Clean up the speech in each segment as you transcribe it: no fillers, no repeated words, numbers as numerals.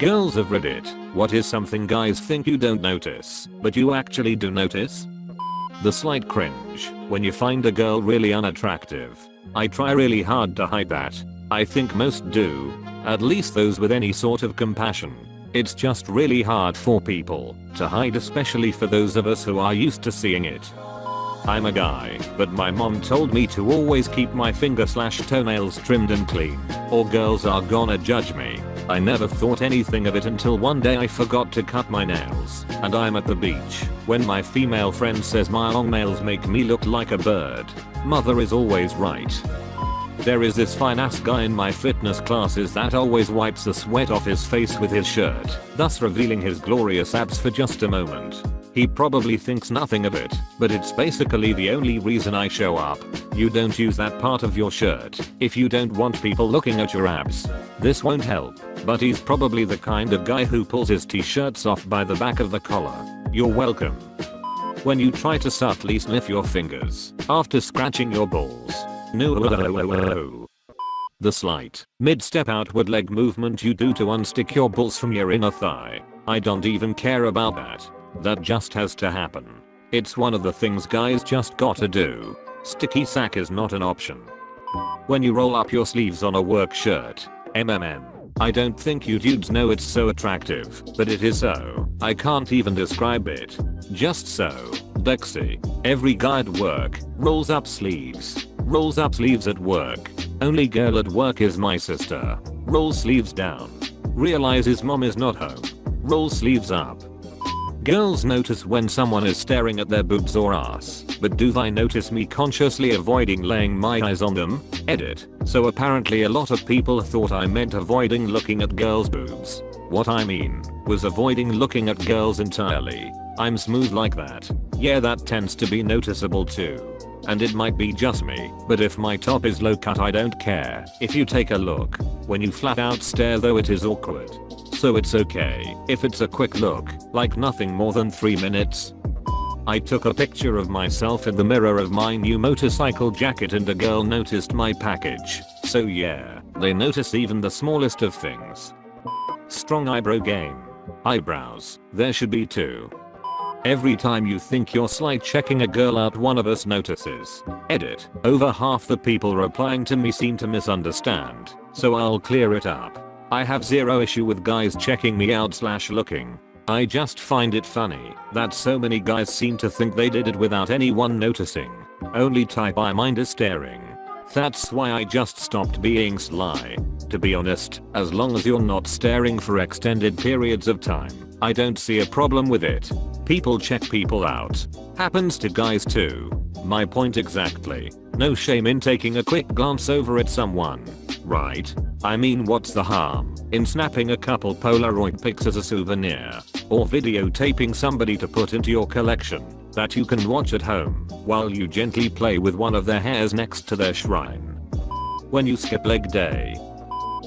Girls of Reddit, what is something guys think you don't notice, but you actually do notice? The slight cringe when you find a girl really unattractive. I try really hard to hide that. I think most do, at least those with any sort of compassion. It's just really hard for people to hide, especially for those of us who are used to seeing it. I'm a guy, but my mom told me to always keep my finger/toenails trimmed and clean, or girls are gonna judge me. I never thought anything of it until one day I forgot to cut my nails, and I'm at the beach when my female friend says my long nails make me look like a bird. Mother is always right. There is this fine ass guy in my fitness classes that always wipes the sweat off his face with his shirt, thus revealing his glorious abs for just a moment. He probably thinks nothing of it, but it's basically the only reason I show up. You don't use that part of your shirt if you don't want people looking at your abs. This won't help, but he's probably the kind of guy who pulls his t-shirts off by the back of the collar. You're welcome. When you try to subtly sniff your fingers after scratching your balls. No. The slight mid-step outward leg movement you do to unstick your balls from your inner thigh. I don't even care about that. That just has to happen. It's one of the things guys just gotta do. Sticky sack is not an option. When you roll up your sleeves on a work shirt. I don't think you dudes know it's so attractive, but it is so. I can't even describe it. Just so sexy. Every guy at work rolls up sleeves. Rolls up sleeves at work. Only girl at work is my sister. Rolls sleeves down. Realizes mom is not home. Rolls sleeves up. Girls notice when someone is staring at their boobs or ass, but do they notice me consciously avoiding laying my eyes on them? Edit. So apparently a lot of people thought I meant avoiding looking at girls' boobs. What I mean was avoiding looking at girls entirely. I'm smooth like that. Yeah, that tends to be noticeable too. And it might be just me, but if my top is low cut I don't care if you take a look. When you flat out stare though, it is awkward. So it's okay if it's a quick look, like nothing more than 3 minutes. I took a picture of myself in the mirror of my new motorcycle jacket and a girl noticed my package. So yeah, they notice even the smallest of things. Strong eyebrow game. Eyebrows, there should be 2. Every time you think you're slight checking a girl out, one of us notices. Edit. Over half the people replying to me seem to misunderstand, so I'll clear it up. I have zero issue with guys checking me out/looking. I just find it funny that so many guys seem to think they did it without anyone noticing. Only type I mind is staring. That's why I just stopped being sly. To be honest, as long as you're not staring for extended periods of time, I don't see a problem with it. People check people out. Happens to guys too. My point exactly. No shame in taking a quick glance over at someone, right? I mean, what's the harm in snapping a couple Polaroid pics as a souvenir, or videotaping somebody to put into your collection that you can watch at home while you gently play with one of their hairs next to their shrine? When you skip leg day.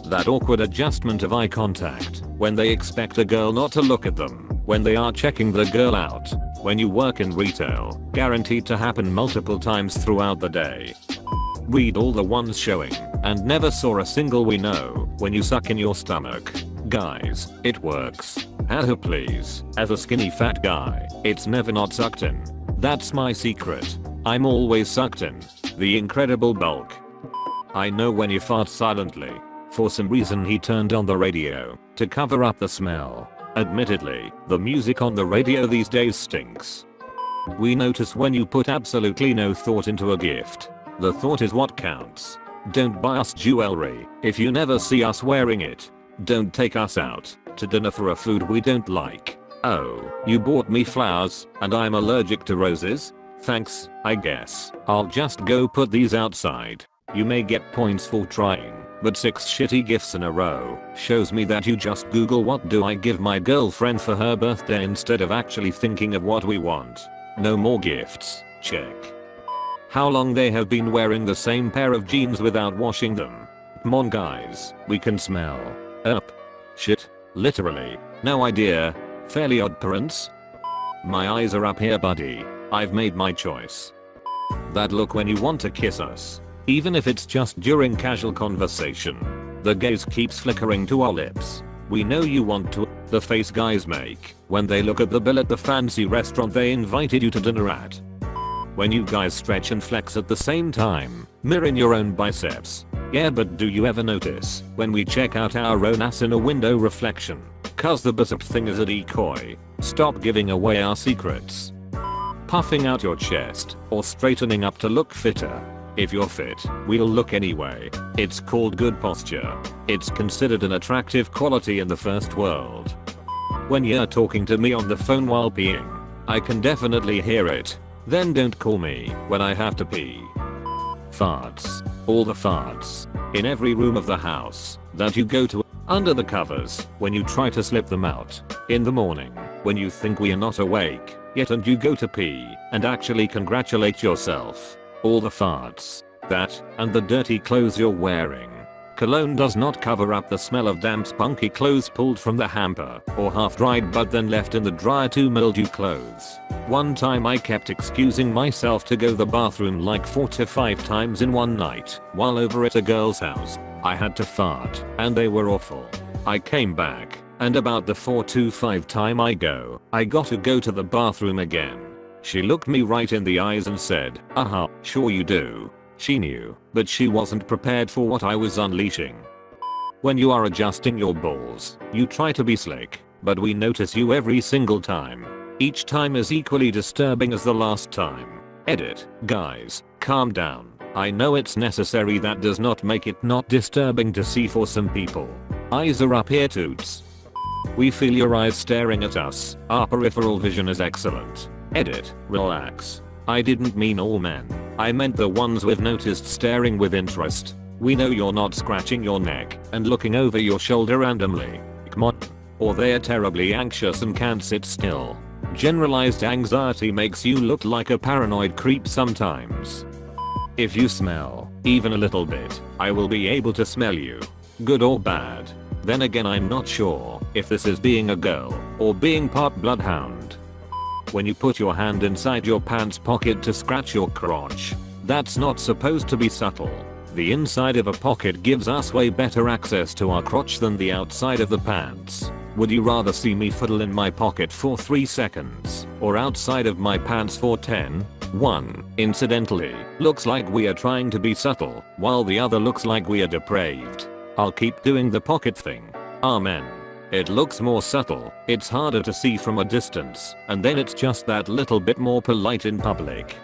That awkward adjustment of eye contact when they expect a girl not to look at them when they are checking the girl out. When you work in retail, guaranteed to happen multiple times throughout the day. Read all the ones showing and never saw a single we know when you suck in your stomach. Guys, it works. Please. As a skinny fat guy, it's never not sucked in. That's my secret. I'm always sucked in. The incredible bulk. I know when you fart silently. For some reason he turned on the radio to cover up the smell. Admittedly, the music on the radio these days stinks. We notice when you put absolutely no thought into a gift. The thought is what counts. Don't buy us jewelry if you never see us wearing it. Don't take us out to dinner for a food we don't like. Oh, you bought me flowers and I'm allergic to roses? Thanks, I guess. I'll just go put these outside. You may get points for trying, but 6 shitty gifts in a row shows me that you just Google what do I give my girlfriend for her birthday instead of actually thinking of what we want. No more gifts, check. How long they have been wearing the same pair of jeans without washing them. Come on guys, we can smell. Shit, literally, no idea. Fairly odd parents. My eyes are up here buddy, I've made my choice. That look when you want to kiss us. Even if it's just during casual conversation. The gaze keeps flickering to our lips. We know you want to. The face guys make when they look at the bill at the fancy restaurant they invited you to dinner at. When you guys stretch and flex at the same time, mirroring your own biceps. Yeah, but do you ever notice when we check out our own ass in a window reflection? Cause the bicep thing is a decoy. Stop giving away our secrets. Puffing out your chest or straightening up to look fitter. If you're fit, we'll look anyway. It's called good posture. It's considered an attractive quality in the first world. When you're talking to me on the phone while peeing, I can definitely hear it. Then don't call me when I have to pee. Farts. All the farts. In every room of the house that you go to, under the covers, when you try to slip them out, in the morning, when you think we are not awake yet and you go to pee and actually congratulate yourself. All the farts. That, and the dirty clothes you're wearing. Cologne does not cover up the smell of damp spunky clothes pulled from the hamper or half dried but then left in the dryer to mildew clothes. One time I kept excusing myself to go to the bathroom like 4 to 5 times in one night while over at a girl's house. I had to fart and they were awful. I came back and about the 4 to 5 time I got to go to the bathroom again. She looked me right in the eyes and said, sure you do. She knew, but she wasn't prepared for what I was unleashing. When you are adjusting your balls, you try to be slick, but we notice you every single time. Each time is equally disturbing as the last time. Edit. Guys, calm down. I know it's necessary, that does not make it not disturbing to see for some people. Eyes are up here toots. We feel your eyes staring at us. Our peripheral vision is excellent. Edit. Relax. I didn't mean all men. I meant the ones we've noticed staring with interest. We know you're not scratching your neck and looking over your shoulder randomly. Come on. Or they're terribly anxious and can't sit still. Generalized anxiety makes you look like a paranoid creep sometimes. If you smell, even a little bit, I will be able to smell you. Good or bad. Then again, I'm not sure if this is being a girl or being part bloodhound. When you put your hand inside your pants pocket to scratch your crotch, that's not supposed to be subtle. The inside of a pocket gives us way better access to our crotch than the outside of the pants. Would you rather see me fiddle in my pocket for 3 seconds or outside of my pants for 10? One, incidentally, looks like we are trying to be subtle while the other looks like we are depraved. I'll keep doing the pocket thing. Amen. It looks more subtle, it's harder to see from a distance, and then it's just that little bit more polite in public.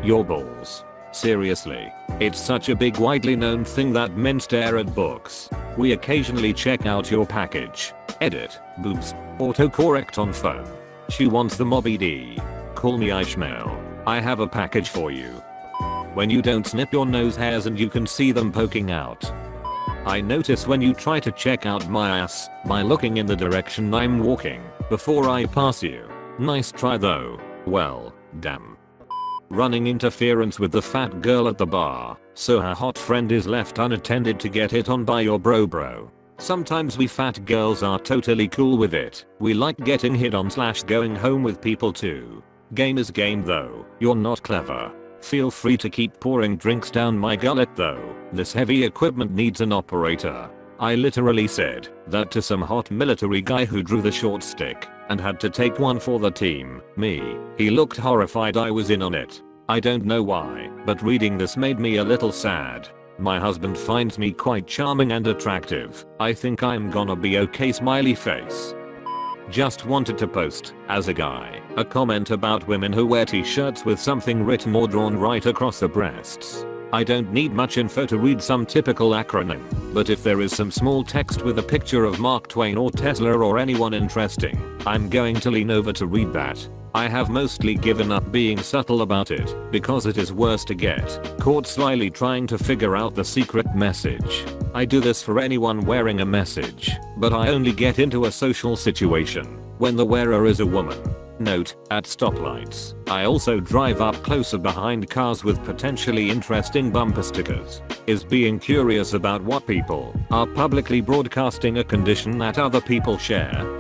Your balls. Seriously. It's such a big widely known thing that men stare at books. We occasionally check out your package. Edit. Boobs. Autocorrect on phone. She wants the Moby D. Call me Ishmael. I have a package for you. When you don't snip your nose hairs and you can see them poking out. I notice when you try to check out my ass by looking in the direction I'm walking before I pass you. Nice try though. Well, damn. Running interference with the fat girl at the bar, so her hot friend is left unattended to get hit on by your bro. Sometimes we fat girls are totally cool with it. We like getting hit on / going home with people too. Game is game though. You're not clever. Feel free to keep pouring drinks down my gullet though. This heavy equipment needs an operator. I literally said that to some hot military guy who drew the short stick and had to take one for the team. Me. He looked horrified I was in on it. I don't know why, but reading this made me a little sad. My husband finds me quite charming and attractive. I think I'm gonna be okay, smiley face. Just wanted to post, as a guy, a comment about women who wear t-shirts with something written or drawn right across the breasts. I don't need much info to read some typical acronym, but if there is some small text with a picture of Mark Twain or Tesla or anyone interesting, I'm going to lean over to read that. I have mostly given up being subtle about it because it is worse to get caught slyly trying to figure out the secret message. I do this for anyone wearing a message, but I only get into a social situation when the wearer is a woman. Note, at stoplights, I also drive up closer behind cars with potentially interesting bumper stickers. Is being curious about what people are publicly broadcasting a condition that other people share.